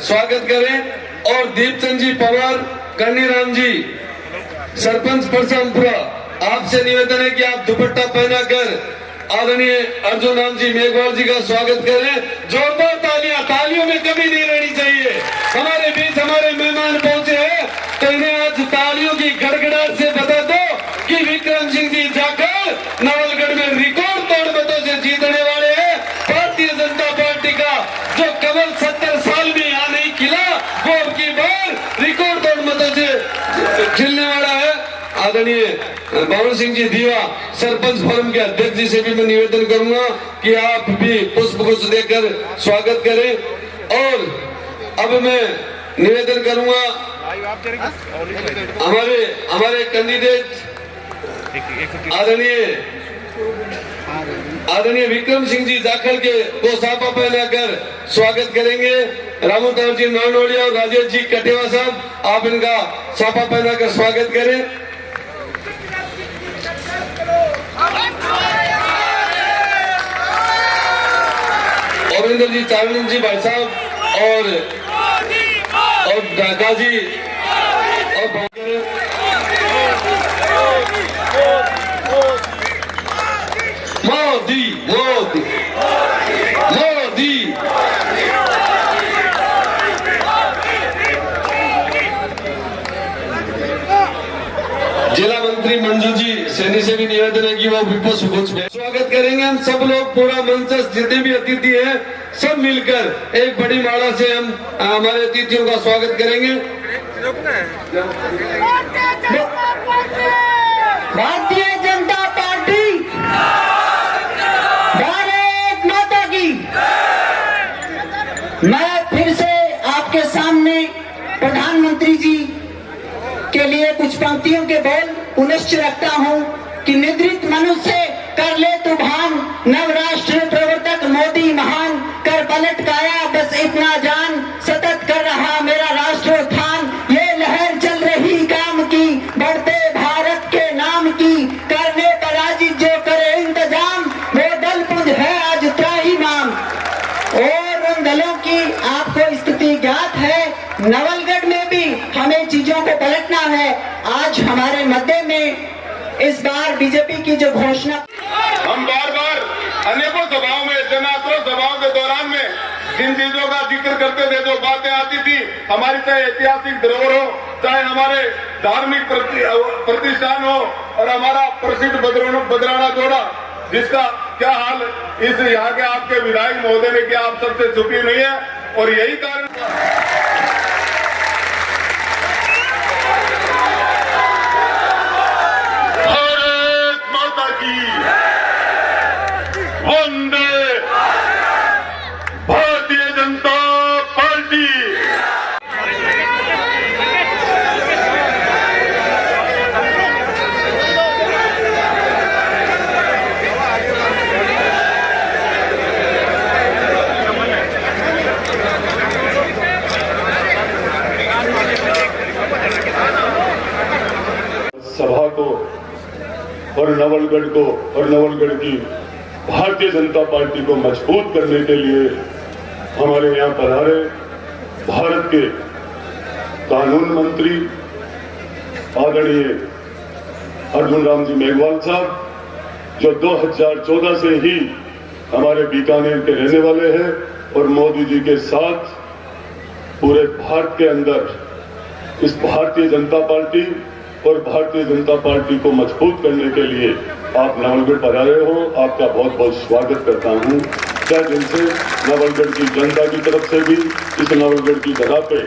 स्वागत करें। और दीपचंद जी पवार, कन्नीराम जी, सरपंच परसमपुरा, आपसे निवेदन है कि आप दुपट्टा पहनाकर आदरणीय अर्जुन राम जी मेघवाल जी का स्वागत करें। जोरदार तालियां, तालियों में कमी नहीं रहनी चाहिए। हमारे बीच हमारे मेहमान पहुंचे हैं, तो इन्हें आज तालियों की गड़गड़ाहट से बता दो कि विक्रम सिंह जी जाकर नवलगढ़ में रिकॉर्ड तोड़ मतों से जीतने वाले हैं। भारतीय जनता पार्टी का जो कमल 70 साल में यहाँ नहीं खिला, वो अब की बार रिकॉर्ड तोड़ मतों से खिलने वाला है। आदरणीय भवन सिंह जी दीवा, सरपंच फोरम के अध्यक्ष जी से भी मैं निवेदन करूंगा कि आप भी पुष्प गुच्छ देकर स्वागत करें। और अब मैं निवेदन करूंगा हमारे कैंडिडेट आदरणीय विक्रम सिंह जी जाखल के को साफा पहनाकर स्वागत करेंगे। रामूतार जी नानोड़िया और राजेश जी कटेवा साहब, आप इनका साफा पहनाकर स्वागत करें। अविंदर जी, चारण जी भाई साहब और गाजी और मोदी मोदी मोदी। जिला मंत्री मंजू जी सैनी से भी निवेदन है कि वो पुष्प गुच्छ में स्वागत करेंगे। हम सब लोग पूरा मंच, जितने भी अतिथि हैं, सब मिलकर एक बड़ी माला से हम हमारे अतिथियों का स्वागत करेंगे। भारतीय जनता पार्टी, भारत माता की। मैं फिर से आपके सामने प्रधानमंत्री जी के लिए कुछ पंक्तियों के बोल पुनश्च रखता हूँ कि निद्रित मनुष्य कर ले तू भान, नवराष्ट्र प्रवर्तक मोदी महान, कर पलट काया बस इतना जान, सतत कर रहा मेरा राष्ट्रोत्थान। ये लहर चल रही काम की, बढ़ते भारत के नाम की, करने पराजित जो करे इंतजाम, वो दल पुंज है आज त्राहिमाम। और उन दलों की आपको स्थिति ज्ञात है। नवलगढ़ में भी हमें चीजों को पलटना है। आज हमारे मध्य में इस बार बीजेपी की जो घोषणा, हम बार बार अनेकों सभाओं में, जनाक्रोश सभाओं के दौरान में जिन चीजों का जिक्र करते थे, जो बातें आती थी, हमारी चाहे ऐतिहासिक धरोहर हो, चाहे हमारे धार्मिक प्रतिष्ठान हो, और हमारा प्रसिद्ध बदराना जोड़ा, जिसका क्या हाल इस यहाँ के आपके विधायक महोदय ने किया, आप सबसे छुपी नहीं है। और यही कारण वंदे भारतीय जनता पार्टी। सभा को और नवलगढ़ को और नवलगढ़ की भारतीय जनता पार्टी को मजबूत करने के लिए हमारे यहाँ पधारे भारत के कानून मंत्री आदरणीय अर्जुन राम जी मेघवाल साहब, जो 2014 से ही हमारे बीकानेर के रहने वाले हैं और मोदी जी के साथ पूरे भारत के अंदर इस भारतीय जनता पार्टी और भारतीय जनता पार्टी को मजबूत करने के लिए आप नवलगढ़ पधारे हो। आपका बहुत बहुत स्वागत करता हूं। क्या दिन से नवलगढ़ की जनता की तरफ से भी इस नवलगढ़ की जगह पे,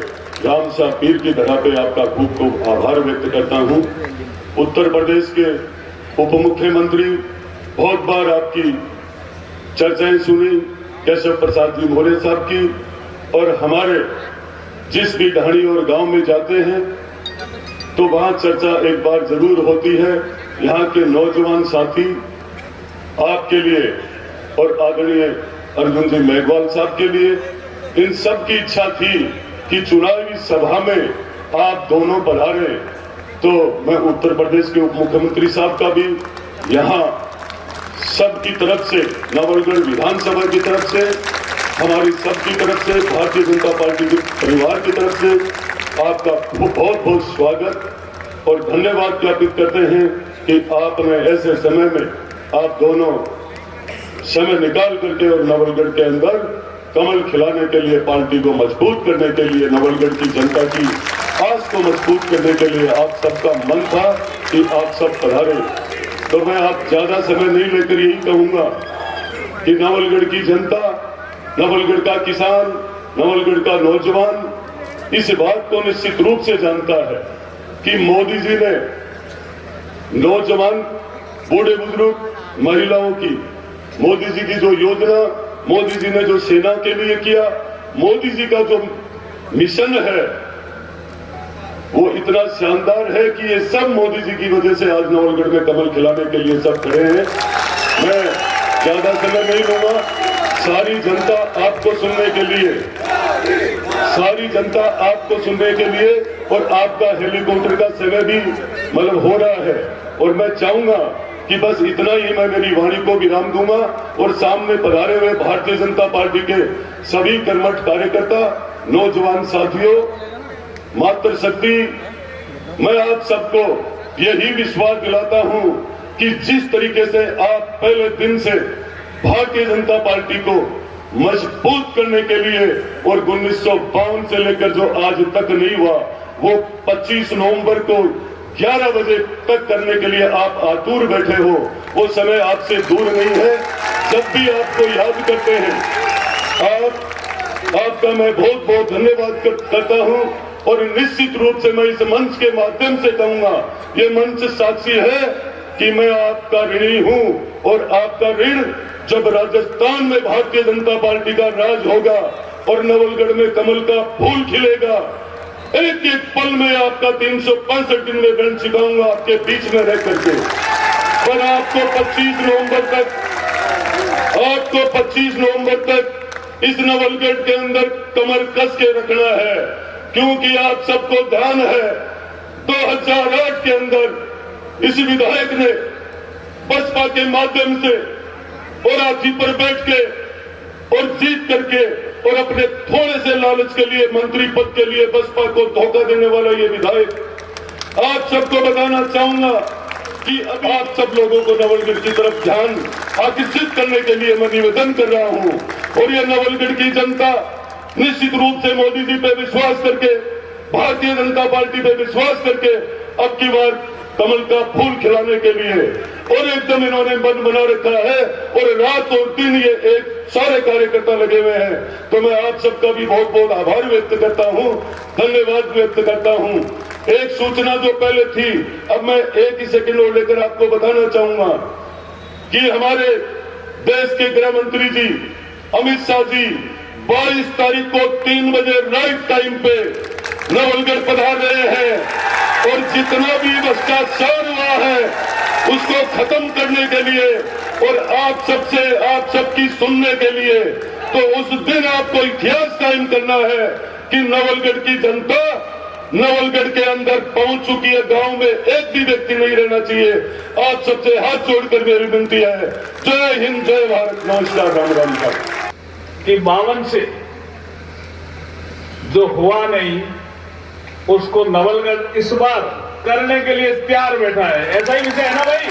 राम शाह पीर की जगह पे आपका खूब खूब आभार व्यक्त करता हूं। उत्तर प्रदेश के उप मुख्यमंत्री, बहुत बार आपकी चर्चाएं सुनी, केशव प्रसाद जी मौर्य साहब की, और हमारे जिस भी ढाणी और गांव में जाते हैं तो वहां चर्चा एक बार जरूर होती है। यहाँ के नौजवान साथी आपके लिए और आदरणीय अर्जुन जी मेघवाल साहब के लिए, इन सब की इच्छा थी कि चुनावी सभा में आप दोनों पधारे। तो मैं उत्तर प्रदेश के उप मुख्यमंत्री साहब का भी यहाँ सबकी तरफ से, नवलगढ़ विधानसभा की तरफ से हमारी सबकी तरफ से, भारतीय जनता पार्टी के परिवार की तरफ से आपका बहुत बहुत स्वागत और धन्यवाद ज्ञापित करते हैं कि आपने ऐसे समय में आप दोनों समय निकाल करके और नवलगढ़ के अंदर कमल खिलाने के लिए, पार्टी को मजबूत करने के लिए, नवलगढ़ की जनता की आस को मजबूत करने के लिए आप सबका मन था कि आप सब पधारे। तो मैं आप ज्यादा समय नहीं लेकर यही कहूंगा कि नवलगढ़ की जनता, नवलगढ़ का किसान, नवलगढ़ का नौजवान इस बात को निश्चित रूप से जानता है कि मोदी जी ने नौजवान, बूढ़े बुजुर्ग, महिलाओं की, मोदी जी की जो योजना, मोदी जी ने जो सेना के लिए किया, मोदी जी का जो मिशन है वो इतना शानदार है कि ये सब मोदी जी की वजह से आज नवलगढ़ में कमल खिलाने के लिए सब खड़े हैं। मैं ज्यादा समय नहीं लूंगा। सारी जनता आपको सुनने के लिए, सारी जनता आपको सुनने के लिए, और आपका हेलीकॉप्टर का समय भी मतलब हो रहा है, और मैं चाहूंगा कि बस इतना ही मैं मेरी वाणी को विराम दूंगा और सामने पधारे हुए भारतीय जनता पार्टी के सभी कर्मठ कार्यकर्ता, नौजवान साथियों, मातृशक्ति, मैं आप सबको यही विश्वास दिलाता हूं कि जिस तरीके से आप पहले दिन से भारतीय जनता पार्टी को मजबूत करने के लिए और 1952 से लेकर जो आज तक नहीं हुआ वो 25 नवंबर को 11 बजे तक करने के लिए आप आतुर बैठे हो, वो समय आपसे दूर नहीं है। जब भी आपको याद करते हैं आपका मैं बहुत बहुत धन्यवाद करता हूं, और निश्चित रूप से मैं इस मंच के माध्यम से कहूंगा, ये मंच साक्षी है कि मैं आपका ऋणी हूं, और आपका ऋण जब राजस्थान में भारतीय जनता पार्टी का राज होगा और नवलगढ़ में कमल का फूल खिलेगा, एक एक पल में आपका 365 दिन में ऋण चुकाऊंगा आपके बीच में रह करके। पर आपको 25 नवंबर तक इस नवलगढ़ के अंदर कमर कस के रखना है, क्योंकि आप सबको ध्यान है 2008 के अंदर इस विधायक ने बसपा के माध्यम से और हाथी पर बैठ के और जीत करके और अपने थोड़े से लालच के लिए, मंत्री पद के लिए बसपा को धोखा देने वाला ये विधायक, आप सबको बताना चाहूंगा कि अब आप सब लोगों को नवलगढ़ की तरफ ध्यान आकर्षित करने के लिए मैं निवेदन कर रहा हूं, और ये नवलगढ़ की जनता निश्चित रूप से मोदी जी पे विश्वास करके, भारतीय जनता पार्टी पे विश्वास करके अब की बार कमल का फूल खिलाने के लिए और एकदम इन्होंने मन बना रखा है, और रात और दिन ये एक सारे कार्यकर्ता लगे हुए हैं। तो मैं आप सबका भी बहुत बहुत आभार व्यक्त करता हूं, धन्यवाद व्यक्त करता हूं। एक सूचना जो पहले थी, अब मैं एक ही सेकंड और लेकर आपको बताना चाहूंगा कि हमारे देश के गृह मंत्री जी अमित शाह जी 22 तारीख को 3 बजे राइट टाइम पे नवलगढ़ पधार रहे हैं, और जितना भी भ्रष्टाचार हुआ है उसको खत्म करने के लिए और आप सबकी सुनने के लिए, तो उस दिन आपको इतिहास कायम करना है कि नवलगढ़ की जनता नवलगढ़ के अंदर पहुंच चुकी है। गांव में एक भी व्यक्ति नहीं रहना चाहिए। आप सबसे हाथ जोड़कर मेरी विनती है, जय हिंद, जय भारत, नमस्कार, राम राम का। कि 52 से जो हुआ नहीं उसको नवलगढ़ इस बार करने के लिए तैयार बैठा है, ऐसा ही विषय है ना भाई।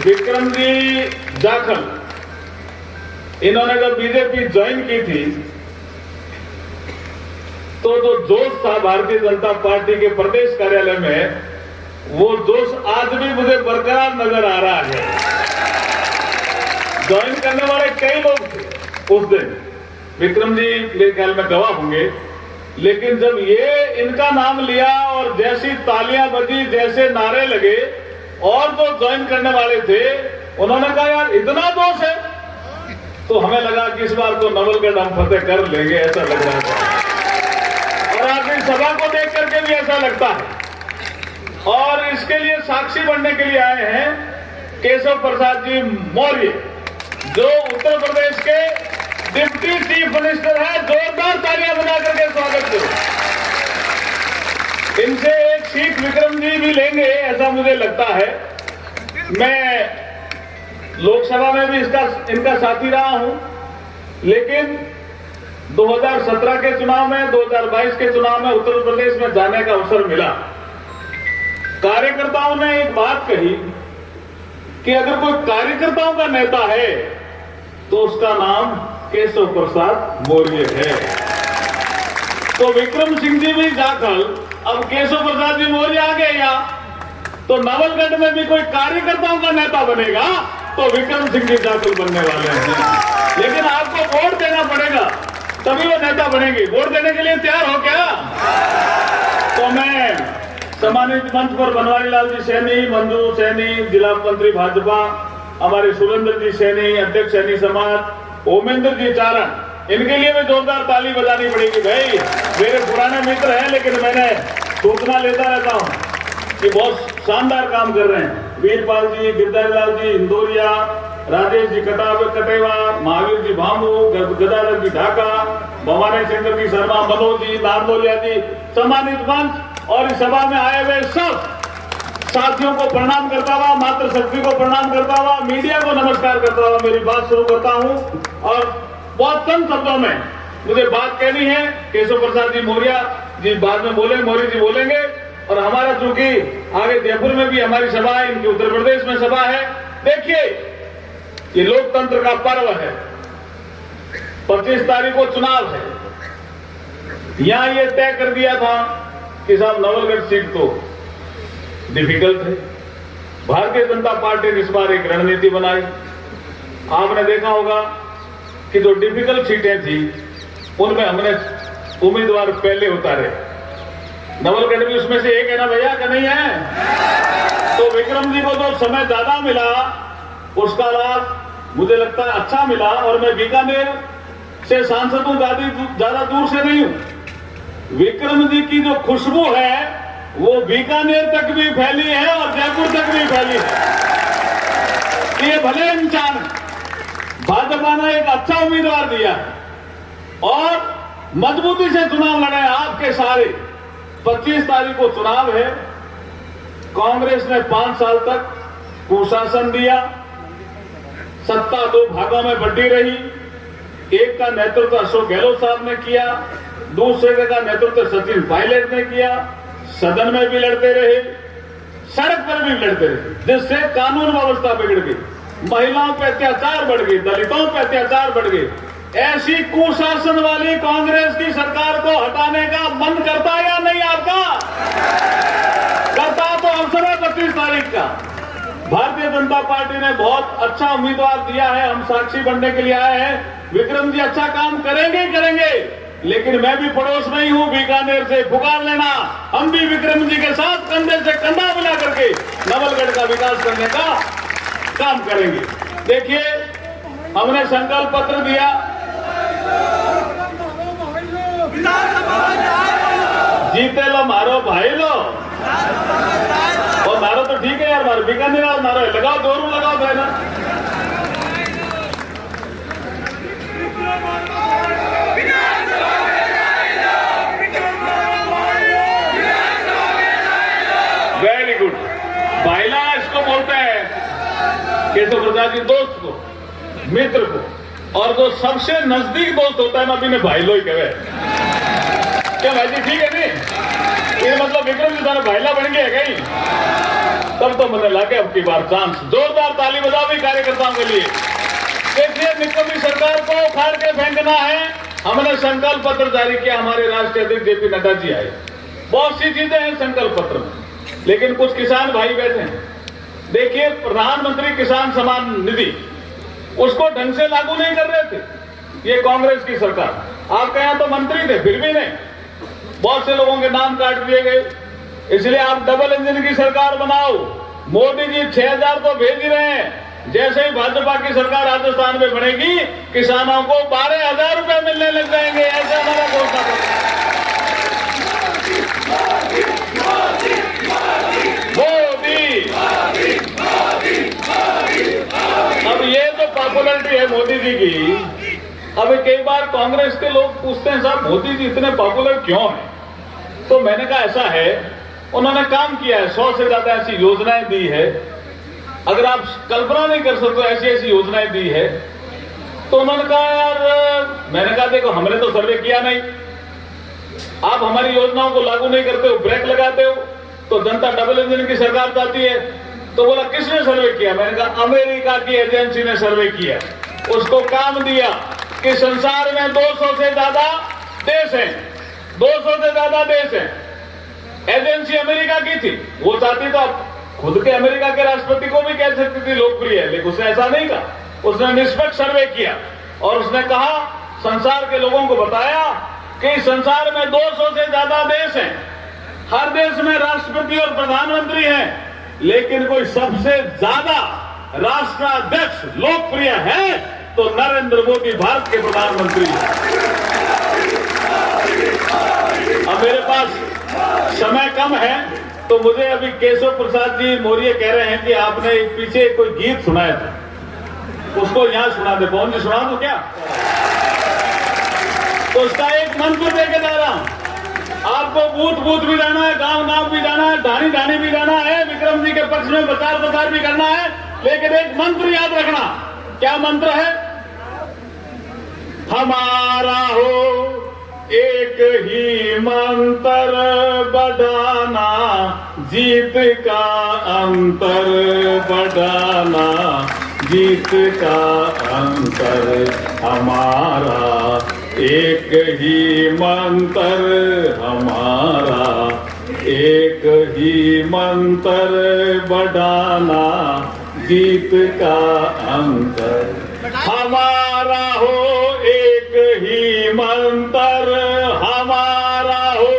विक्रम जी जाखल, इन्होंने जब बीजेपी ज्वाइन की थी तो जो जोश था भारतीय जनता पार्टी के प्रदेश कार्यालय में, वो जोश आज भी मुझे बरकरार नजर आ रहा है। ज्वाइन करने वाले कई लोग थे उस दिन, विक्रम जी मेरे ख्याल में गवाह होंगे, लेकिन जब ये इनका नाम लिया और जैसी तालियां बजी, जैसे नारे लगे, और जो ज्वाइन करने वाले थे उन्होंने कहा यार इतना जोश है, तो हमें लगा कि इस बार तो नवलगढ़ हम फतेह कर लेंगे, ऐसा लग रहा था। और आज इस सभा को देख करके भी ऐसा लगता है। और इसके लिए साक्षी बनने के लिए आए हैं केशव प्रसाद जी मौर्य, जो उत्तर प्रदेश के डिप्टी चीफ मिनिस्टर है। जोरदार तालियां बना करके स्वागत करो। इनसे एक सीख विक्रम जी भी लेंगे ऐसा मुझे लगता है। मैं लोकसभा में भी इनका साथी रहा हूं, लेकिन 2017 के चुनाव में, 2022 के चुनाव में उत्तर प्रदेश में जाने का अवसर मिला। कार्यकर्ताओं ने एक बात कही कि अगर कोई कार्यकर्ताओं का नेता है तो उसका नाम केशव प्रसाद मौर्य है। तो विक्रम सिंह जी भी जाखल, अब केशव प्रसाद जी मौर्य आ गए यहाँ, तो नवलगढ़ में भी कोई कार्यकर्ताओं का नेता बनेगा तो विक्रम सिंह जी जाखल बनने वाले हैं। लेकिन आपको वोट देना पड़ेगा, तभी वो नेता बनेंगे। वोट देने के लिए तैयार हो क्या? तो मैं सम्मानित मंच पर बनवारी लाल जी सैनी, मंजू सैनी, जिला मंत्री भाजपा, हमारे सुरेंद्र जी सैनी, अध्यक्ष सैनी समाज, ओमेंद्र जी चारण, इनके लिए भी जोरदार ताली बजानी पड़ेगी। भाई मेरे पुराने मित्र हैं, लेकिन मैंने सूचना लेता रहता हूं कि बहुत शानदार काम कर रहे हैं। वीरपाल जी, गिरधारीलाल जी इंदौरिया, राजेश जी कटेवा, महावीर जी भामू, गदाधर जी ढाका, भवानी शंकर जी शर्मा, मनोज जी नारनौलिया जी, सम्मानित मंच और इस सभा में आए हुए सब साथियों को प्रणाम करता हुआ, मातृशक्ति को प्रणाम करता हुआ, मीडिया को नमस्कार करता हुआ मेरी बात शुरू करता हूं। और बहुत कम शब्दों में मुझे बात कहनी है। केशव प्रसाद जी मौर्य जी बाद में बोले, मौर्य जी बोलेंगे। और हमारा चूंकि आगे जयपुर में भी हमारी सभा है, इनकी उत्तर प्रदेश में सभा है। देखिए, ये लोकतंत्र का पर्व है। 25 तारीख को चुनाव है। यहां ये तय कर दिया था कि साहब नवलगढ़ सीट तो डिफिकल्ट है। भारतीय जनता पार्टी ने इस बार एक रणनीति बनाई। आपने देखा होगा कि जो डिफिकल्ट सीटें थी उनमें हमने उम्मीदवार पहले उतारे। नवलगढ़ भी उसमें से एक है ना भैया, का नहीं है? तो विक्रम जी को जो समय ज्यादा मिला उसका लाभ मुझे लगता है अच्छा मिला। और मैं बीकानेर से सांसद हूं, ज्यादा दूर से नहीं हूं। विक्रम जी की जो खुशबू है वो बीकानेर तक भी फैली है और जयपुर तक भी फैली है। ये भले इंसान, भाजपा ने एक अच्छा उम्मीदवार दिया और मजबूती से चुनाव लड़े आपके सारे। 25 तारीख को चुनाव है। कांग्रेस ने 5 साल तक कुशासन दिया, सत्ता 2 भागों में बंटी रही। एक का नेतृत्व अशोक गहलोत साहब ने किया, दूसरे का नेतृत्व सचिन पायलट ने किया। सदन में भी लड़ते रहे, सड़क पर भी लड़ते रहे, जिससे कानून व्यवस्था बिगड़ गई, महिलाओं पर अत्याचार बढ़ गए, दलितों पर अत्याचार बढ़ गए। ऐसी कुशासन वाली कांग्रेस की सरकार को हटाने का मन करता या नहीं आपका? करता तो अवसर है 25 तारीख का। भारतीय जनता पार्टी ने बहुत अच्छा उम्मीदवार दिया है। हम साक्षी बनने के लिए आए हैं। विक्रम जी अच्छा काम करेंगे ही करेंगे, लेकिन मैं भी पड़ोस में ही हूं बीकानेर से। पुकार लेना, हम भी विक्रम जी के साथ कंधे से कंधा मिला करके नवलगढ़ का विकास करने का काम करेंगे। देखिए, हमने संकल्प पत्र दिया। जीते लो मारो भाई लो, और मारो तो ठीक है यार, मारो बीकानेर और मारो लगाओ, दोनों लगाओ भाई ना। Very good. भाईला इसको बोलते हैं केशव प्रसाद जी दोस्त को, मित्र को, और जो सबसे नजदीक दोस्त होता है ना, अभी ने भाईलो ही कहे। क्या भाई जी ठीक है नहीं? ये मतलब विक्रम जी सारा भाईला बन गया कहीं? तब तो मैंने लगे अब की बार चांस। जोरदार ताली बजाओ भी कार्यकर्ताओं के लिए। देखिए, निकम्मी सरकार को उखाड़ के फेंकना है। हमने संकल्प पत्र जारी किया। हमारे राष्ट्रीय अध्यक्ष जेपी नड्डा जी आए। बहुत सी चीजें हैं संकल्प पत्र में, लेकिन कुछ किसान भाई बैठे हैं। देखिए, प्रधानमंत्री किसान सम्मान निधि, उसको ढंग से लागू नहीं कर रहे थे ये कांग्रेस की सरकार। आपके यहां तो मंत्री थे, फिर भी नहीं। बहुत से लोगों के नाम काट दिए गए। इसलिए आप डबल इंजन की सरकार बनाओ। मोदी जी 6000 तो भेज ही रहे हैं। जैसे ही भाजपा की सरकार राजस्थान में बनेगी, किसानों को 12,000 रुपए मिलने लग जाएंगे। ऐसा हमारा घोषणा पत्र। अब ये जो पॉपुलरिटी है मोदी जी की, अब कई बार कांग्रेस के लोग पूछते हैं साहब मोदी जी इतने पॉपुलर क्यों हैं? तो मैंने कहा ऐसा है, उन्होंने काम किया है, 100 से ज्यादा ऐसी योजनाएं दी है अगर आप कल्पना नहीं कर सकते ऐसी ऐसी योजनाएं दी है। तो उन्होंने कहा यार, मैंने कहा देखो हमने तो सर्वे किया नहीं, आप हमारी योजनाओं को लागू नहीं करते हो, ब्रेक लगाते हो, तो जनता डबल इंजन की सरकार चाहती है। तो बोला किसने सर्वे किया? मैंने कहा अमेरिका की एजेंसी ने सर्वे किया। उसको काम दिया कि संसार में 200 से ज्यादा देश हैं, 200 से ज्यादा देश हैं। एजेंसी अमेरिका की थी, वो चाहती तो आप खुद के अमेरिका के राष्ट्रपति को भी कह सकती थी लोकप्रिय है, लेकिन उसने ऐसा नहीं कहा। उसने निष्पक्ष सर्वे किया और उसने कहा, संसार के लोगों को बताया कि संसार में 200 से ज्यादा देश हैं, हर देश में राष्ट्रपति और प्रधानमंत्री हैं, लेकिन कोई सबसे ज्यादा राष्ट्राध्यक्ष लोकप्रिय है तो नरेंद्र मोदी भारत के प्रधानमंत्री हैं। अब मेरे पास समय कम है, तो मुझे अभी केशव प्रसाद जी मौर्य कह रहे हैं कि आपने एक पीछे कोई गीत सुनाया था, उसको यहां सुना दे। पवन जी सुना दो क्या? तो उसका एक मंत्र देके जा रहा हूं। आपको बूथ बूथ भी जाना है, गांव गांव भी जाना है, ढाणी ढाणी भी जाना है, विक्रम जी के पक्ष में प्रचार प्रसार भी करना है, लेकिन एक मंत्र याद रखना। क्या मंत्र है? हमारा हो एक ही मंत्र, बढ़ाना जीत का अंतर, बढ़ाना जीत का अंतर। हमारा एक ही मंत्र, हमारा एक ही मंत्र, बढ़ाना जीत का अंतर। हमारा हो एक ही मंत्र, हमारा हो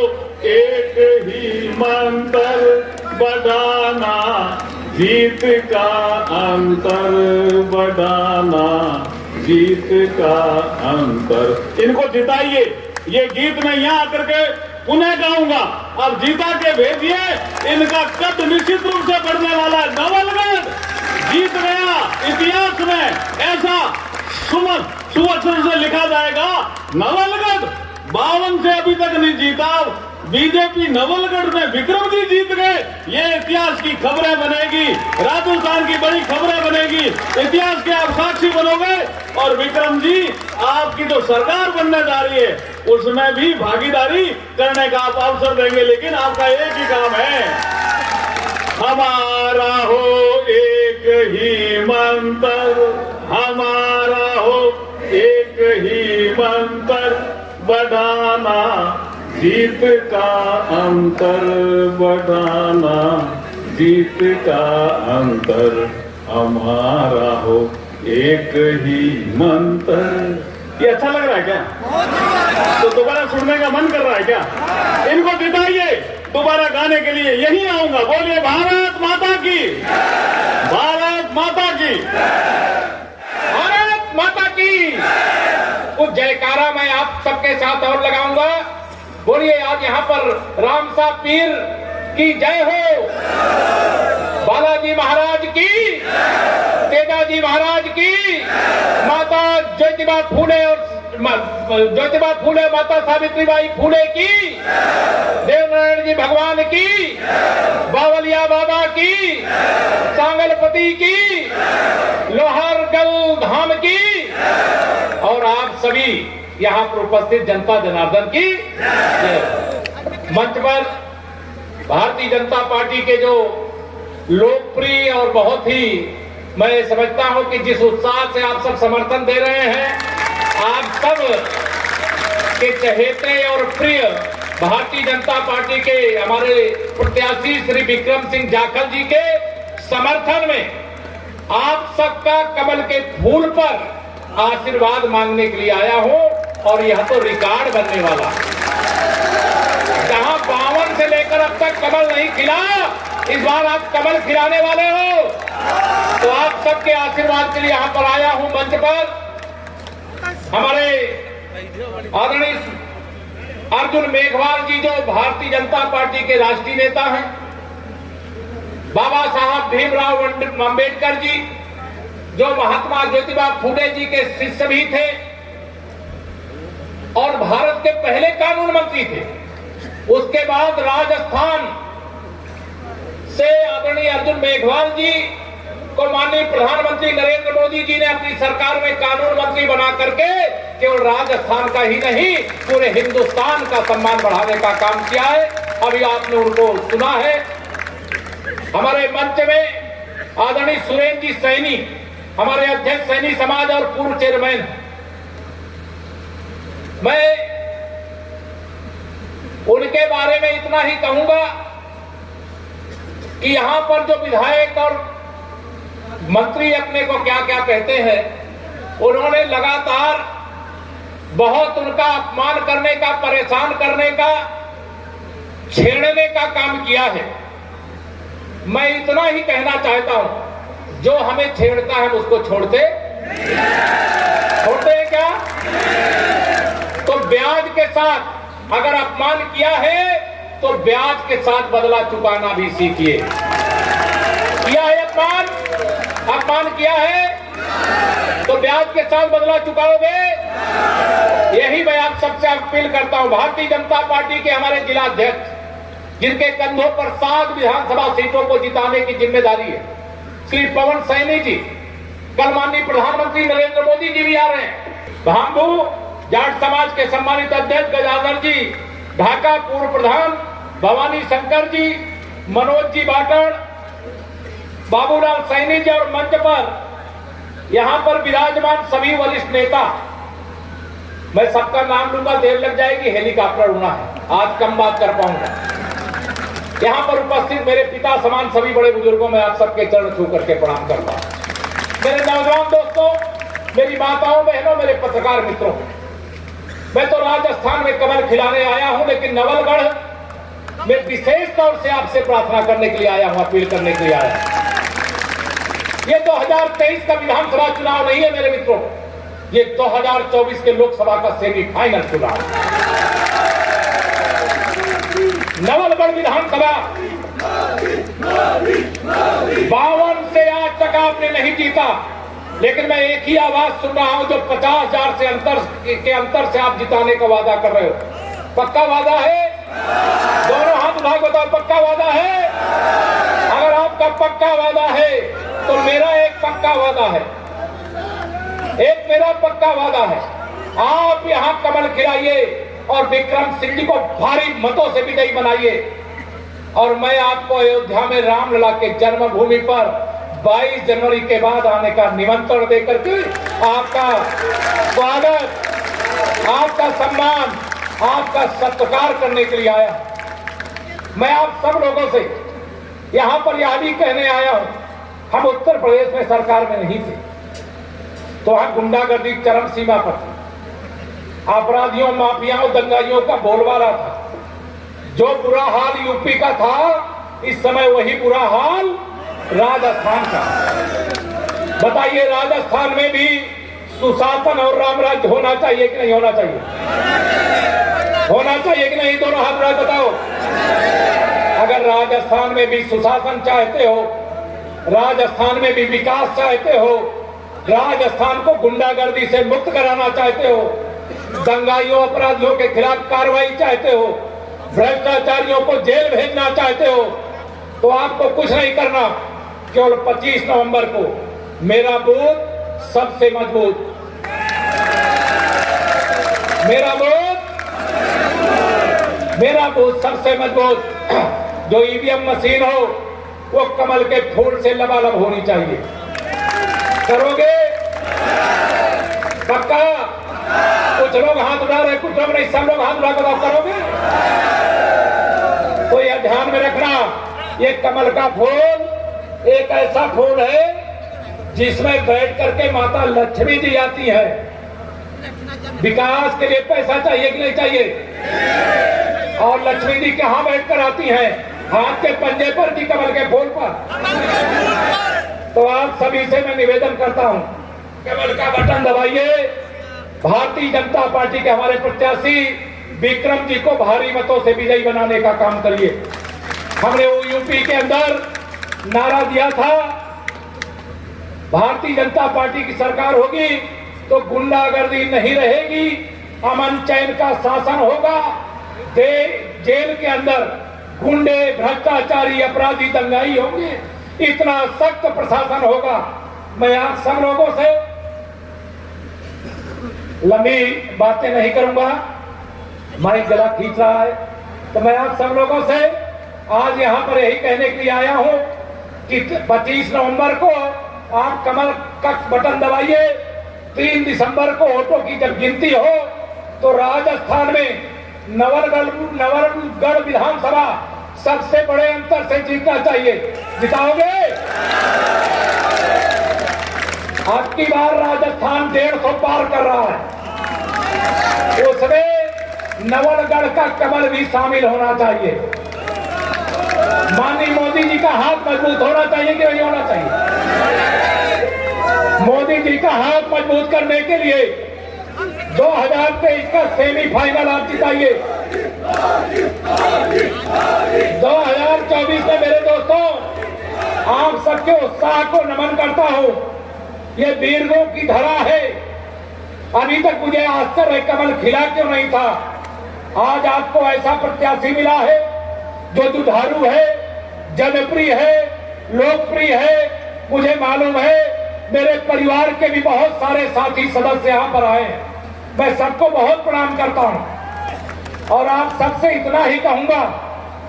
एक ही मंत्र, बढ़ाना जीत का अंतर, बढ़ाना जीत का अंतर। इनको जिताइए। ये गीत मैं यहाँ आकर के पुनः गाऊंगा। अब जीता के भेजिए, इनका कद निश्चित रूप से बढ़ने वाला है। नवलगढ़ जीत गया, इतिहास में ऐसा सुअक्षर से लिखा जाएगा। नवलगढ़ 52 से अभी तक नहीं जीता, बीजेपी नवलगढ़ में विक्रम जी जीत गए। ये इतिहास की खबरें बनेगी, राजस्थान की बड़ी खबरें बनेगी, इतिहास के आप साक्षी बनोगे। और विक्रम जी आपकी जो सरकार बनने जा रही है उसमें भी भागीदारी करने का आप अवसर देंगे, लेकिन आपका एक ही काम है, हमारा हो एक ही मंत्र, हमारा हो एक ही मंत्र, बढ़ाना जीत का अंतर, बढ़ाना जीत का अंतर। हमारा हो एक ही मंत्र। ये अच्छा लग रहा है क्या? तो दोबारा सुनने का मन कर रहा है क्या? इनको जिताइए, दोबारा गाने के लिए यहीं आऊंगा। बोलिए भारत माता की, भारत माता की, भारत माता की। कुछ जयकारा मैं आप सबके साथ और लगाऊंगा। बोलिए आज यहाँ पर रामसा पीर की जय हो, बालाजी महाराज की, तेजाजी महाराज की, माता ज्योतिबा फूले और ज्योतिबा फूले, माता सावित्रीबाई फूले की, देवनारायण जी भगवान की, बावलिया बाबा की, सांगलपति की, लोहारगल धाम की, और आप सभी यहाँ पर उपस्थित जनता जनार्दन की। मंच पर भारतीय जनता पार्टी के जो लोकप्रिय और बहुत ही, मैं समझता हूं कि जिस उत्साह से आप सब समर्थन दे रहे हैं, आप सब के चहेते और प्रिय भारतीय जनता पार्टी के हमारे प्रत्याशी श्री विक्रम सिंह जाखल जी के समर्थन में आप सबका कमल के फूल पर आशीर्वाद मांगने के लिए आया हूं। और यह तो रिकॉर्ड बनने वाला, जहां 52 से लेकर अब तक कमल नहीं खिला, इस बार आप कमल खिलाने वाले हो। तो आप सबके आशीर्वाद के लिए यहां पर आया हूं। मंच पर हमारे आदरणीय अर्जुन मेघवाल जी, जो भारतीय जनता पार्टी के राष्ट्रीय नेता हैं, बाबा साहब भीमराव अम्बेडकर जी, जो महात्मा ज्योतिबा फूले जी के शिष्य भी थे और भारत के पहले कानून मंत्री थे। उसके बाद राजस्थान से आदरणीय अर्जुन मेघवाल जी को माननीय प्रधानमंत्री नरेंद्र मोदी जी ने अपनी सरकार में कानून मंत्री बना करके केवल राजस्थान का ही नहीं पूरे हिंदुस्तान का सम्मान बढ़ाने का काम किया है। अभी आपने उनको सुना है। हमारे मंच में आदरणीय सुरेंद्र जी सैनी, हमारे अध्यक्ष सैनी समाज और पूर्व चेयरमैन। मैं उनके बारे में इतना ही कहूंगा कि यहां पर जो विधायक और मंत्री अपने को क्या क्या कहते हैं, उन्होंने लगातार बहुत उनका अपमान करने का, परेशान करने का, छेड़ने का काम किया है। मैं इतना ही कहना चाहता हूं, जो हमें छेड़ता है उसको छोड़ते हैं क्या? तो ब्याज के साथ अगर अपमान किया है तो ब्याज के साथ बदला चुकाना भी सीखिए। किया है अपमान किया है तो ब्याज के साथ बदला चुकाओगे। यही मैं आप सबसे अपील करता हूं। भारतीय जनता पार्टी के हमारे जिलाध्यक्ष, जिनके कंधों पर 7 विधानसभा सीटों को जिताने की जिम्मेदारी है, श्री पवन सैनी जी, कल माननीय प्रधानमंत्री नरेंद्र मोदी जी भी आ रहे हैं। भांबू जाट समाज के सम्मानित अध्यक्ष गजाधर जी, ढाका पूर्व प्रधान भवानी शंकर जी, मनोज जी बाटड़, बाबूलाल सैनी जी और मंच पर यहां पर विराजमान सभी वरिष्ठ नेता। मैं सबका नाम लूंगा, देर लग जाएगी, हेलीकॉप्टर उड़ना है, आज कम बात कर पाऊंगा। यहां पर उपस्थित मेरे पिता समान सभी बड़े बुजुर्गों में आप सबके चरण छू करके प्रणाम करता हूं। मेरे नौजवान दोस्तों, मेरी माताओं बहनों, मेरे पत्रकार मित्रों, मैं तो राजस्थान में कमल खिलाने आया हूं, लेकिन नवलगढ़ में विशेष तौर से आपसे प्रार्थना करने के लिए आया हूं, अपील करने के लिए आया हूं। ये 2023 का विधानसभा चुनाव नहीं है मेरे मित्रों, ये 2024 के लोकसभा का सेमीफाइनल चुनाव। नवलगढ़ विधानसभा 52 से आज तक आपने नहीं जीता, लेकिन मैं एक ही आवाज सुन रहा हूं जो 50,000 से अंतर से आप जिताने का वादा कर रहे हो। पक्का वादा है? दोनों हाथ उठा के बताओ, पक्का वादा है? अगर आपका पक्का वादा है तो मेरा एक पक्का वादा है, मेरा पक्का वादा है, आप यहां कमल खिलाइए और विक्रम सिंह जी को भारी मतों से विजयी बनाइए। और मैं आपको अयोध्या में रामलला के जन्मभूमि पर 22 जनवरी के बाद आने का निमंत्रण देकर के आपका स्वागत, आपका सम्मान, आपका सत्कार करने के लिए आया। मैं आप सब लोगों से यहां पर यह भी कहने आया हूं, हम उत्तर प्रदेश में सरकार में नहीं थे तो वहां गुंडागर्दी चरम सीमा पर थी, अपराधियों, माफियाओं, दंगाइयों का बोलबाला था। जो बुरा हाल यूपी का था, इस समय वही बुरा हाल राजस्थान का। बताइए, राजस्थान में भी सुशासन और रामराज्य होना चाहिए कि नहीं होना चाहिए? होना चाहिए कि नहीं? दोनों हाथ राज बताओ। अगर राजस्थान में भी सुशासन चाहते हो, राजस्थान में भी विकास चाहते हो, राजस्थान को गुंडागर्दी से मुक्त कराना चाहते हो, दंगाइयों, अपराधियों के खिलाफ कार्रवाई चाहते हो, भ्रष्टाचारियों को जेल भेजना चाहते हो, तो आपको कुछ नहीं करना, केवल 25 नवंबर को मेरा बूथ सबसे मजबूत, मेरा बूथ सबसे मजबूत, जो ईवीएम मशीन हो वो कमल के फूल से लबालब होनी चाहिए। करोगे? पक्का? कुछ लोग हाथ उठा रहे, कुछ लोग नहीं, सब लोग हाथ उठा कर करोगे? तो यह ध्यान में रखना, ये कमल का फूल एक ऐसा फूल है जिसमें बैठ करके माता लक्ष्मी जी आती है। विकास के लिए पैसा चाहिए कि नहीं चाहिए? और लक्ष्मी जी कहाँ बैठकर आती हैं? हाथ के पंजे पर की कमल के फूल पर। तो आप सभी से मैं निवेदन करता हूं, कमल का बटन दबाइए, भारतीय जनता पार्टी के हमारे प्रत्याशी विक्रम जी को भारी मतों से विजयी बनाने का काम करिए। हमने वो यूपी के अंदर नारा दिया था, भारतीय जनता पार्टी की सरकार होगी तो गुंडागर्दी नहीं रहेगी, अमन चैन का शासन होगा, जेल के अंदर गुंडे, भ्रष्टाचारी, अपराधी, दंगाई होंगे, इतना सख्त प्रशासन होगा। मैं आप सब लोगों से लंबी बातें नहीं करूंगा, माइक गला खींच रहा है, तो मैं आप सब लोगों से आज यहां पर यही कहने के लिए आया हूं कि 25 नवंबर को आप कमल का बटन दबाइए। 3 दिसंबर को वोटों की जब गिनती हो तो राजस्थान में नवलगढ़ विधानसभा सबसे बड़े अंतर से जीतना चाहिए। जिताओगे? अब की बार राजस्थान 150 पार कर रहा है, उसमें नवलगढ़ का कमल भी शामिल होना चाहिए। माननीय मोदी जी का हाथ मजबूत होना चाहिए कि नहीं होना चाहिए? मोदी जी का हाथ मजबूत करने के लिए 2023 का सेमीफाइनल आप जिताइए। 2024 में मेरे दोस्तों आप सबके उत्साह को नमन करता हूं। ये वीरों की धरा है। अभी तक मुझे आश्चर्य कमल खिला क्यों नहीं था। आज आपको ऐसा प्रत्याशी मिला है जो दुधारू है, जनप्रिय है, लोकप्रिय है। मुझे मालूम है मेरे परिवार के भी बहुत सारे साथी सदस्य यहाँ पर आए हैं। मैं सबको बहुत प्रणाम करता हूँ और आप सबसे इतना ही कहूंगा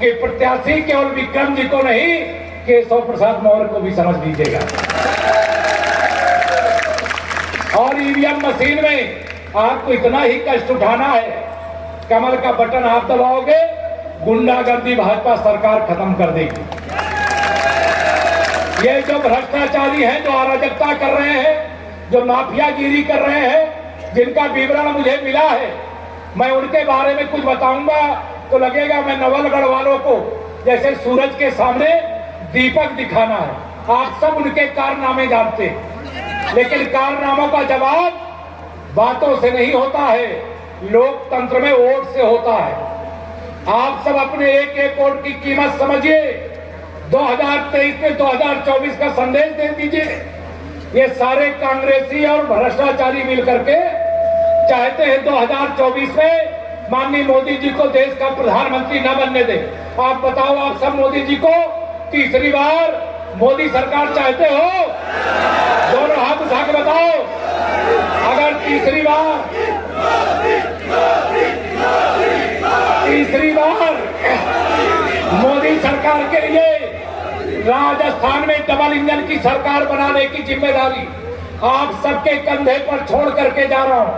कि प्रत्याशी केवल विक्रम जी को नहीं, केशव प्रसाद मौर्य को भी समझ लीजिएगा। और ईवीएम मशीन में आपको इतना ही कष्ट उठाना है, कमल का बटन आप दबाओगे, गुंडागर्दी भाजपा सरकार खत्म कर देगी। ये जो भ्रष्टाचारी हैं, जो अराजकता कर रहे हैं, जो माफियागिरी कर रहे हैं, जिनका विवरण मुझे मिला है, मैं उनके बारे में कुछ बताऊंगा तो लगेगा मैं नवलगढ़ वालों को जैसे सूरज के सामने दीपक दिखाना है। आप सब उनके कारनामे जानते हैं, लेकिन कारनामों का जवाब बातों से नहीं होता है, लोकतंत्र में वोट से होता है। आप सब अपने एक एक वोट की कीमत समझिए। 2023 में 2024 का संदेश दे दीजिए। ये सारे कांग्रेसी और भ्रष्टाचारी मिलकर के चाहते हैं 2024 में माननीय मोदी जी को देश का प्रधानमंत्री न बनने दे। आप बताओ, आप सब मोदी जी को तीसरी बार मोदी सरकार चाहते हो? दोनों हाथ उठा के बताओ। अगर तीसरी बार मोदी सरकार के लिए राजस्थान में डबल इंजन की सरकार बनाने की जिम्मेदारी आप सबके कंधे पर छोड़ करके जा रहा हूं।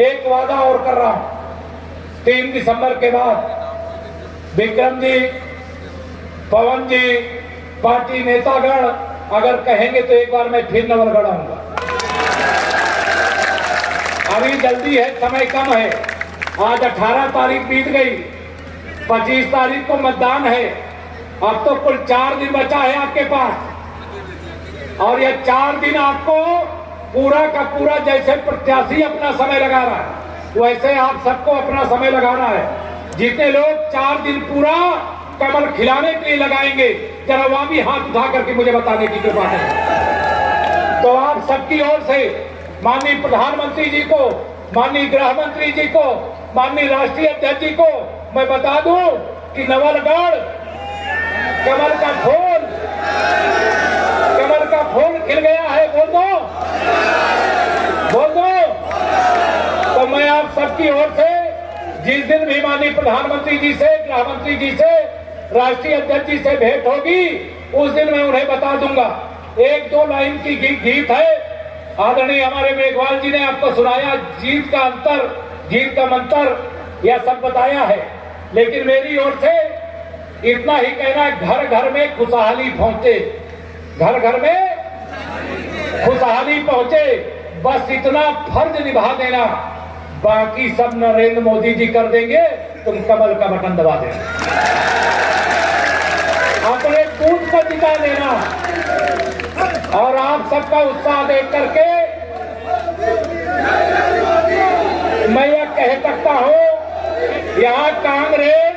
एक वादा और कर रहा हूं, 3 दिसंबर के बाद विक्रम जी, पवन जी, पार्टी नेतागण अगर कहेंगे तो एक बार मैं फिर नवलगढ़ आऊंगा। अभी जल्दी है, समय कम है। आज 18 तारीख बीत गई, 25 तारीख को मतदान है। अब तो कुल 4 दिन बचा है आपके पास, और ये 4 दिन आपको पूरा का पूरा जैसे प्रत्याशी अपना समय लगा रहा है वैसे आप सबको अपना समय लगाना है। जितने लोग 4 दिन पूरा कमल खिलाने के लिए लगाएंगे, जरा वहां भी हाथ उठा करके मुझे बताने की कृपा करें। तो आप सबकी ओर से माननीय प्रधानमंत्री जी को, माननीय गृह मंत्री जी को, माननीय राष्ट्रीय अध्यक्ष जी को मैं बता दूं कि नवलगढ़ कमल का फूल खिल गया है। बोल दो, बोल दो। तो मैं आप सबकी ओर से जिस दिन भी माननीय प्रधानमंत्री जी से, गृह मंत्री जी से, राष्ट्रीय अध्यक्ष जी से भेंट होगी, उस दिन मैं उन्हें बता दूंगा। 1-2 लाइन की गीत है, आदरणीय हमारे मेघवाल जी ने आपको सुनाया, जीत का अंतर, जीत का मंत्र, यह सब बताया है। लेकिन मेरी ओर से इतना ही कहना, घर घर में खुशहाली पहुंचे, घर घर में खुशहाली पहुंचे, बस इतना फर्ज निभा देना। बाकी सब नरेंद्र मोदी जी कर देंगे, तुम कमल का बटन दबा देना, अपने बूथ को जिता देना। और आप सबका उत्साह देख करके मैं यह कह सकता हूं, यहाँ कांग्रेस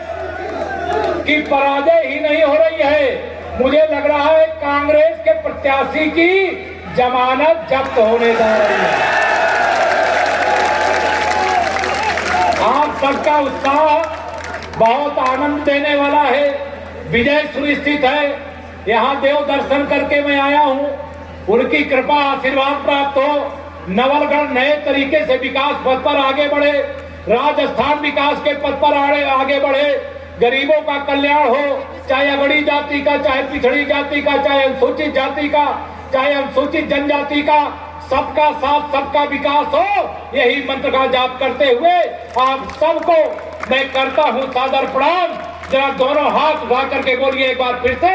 की पराजय ही नहीं हो रही है, मुझे लग रहा है कांग्रेस के प्रत्याशी की जमानत जब्त होने जा रही है। आप सबका उत्साह बहुत आनंद देने वाला है, विजय सुनिश्चित है। यहाँ देव दर्शन करके मैं आया हूँ। उनकी कृपा आशीर्वाद प्राप्त हो, नवलगढ़ नए तरीके से विकास पथ पर आगे बढ़े, राजस्थान विकास के पथ पर आगे बढ़े, गरीबों का कल्याण हो, चाहे अगड़ी जाति का, चाहे पिछड़ी जाति का, चाहे अनुसूचित जाति का, चाहे अनुसूचित जनजाति का, सबका साथ सबका विकास हो। यही मंत्र का जाप करते हुए आप सबको मैं करता हूं सादर प्रणाम। जरा दोनों हाथ उठा करके बोलिए एक बार फिर से,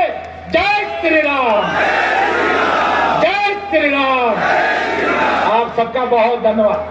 जय श्री राम, जय श्री राम। आप सबका बहुत धन्यवाद।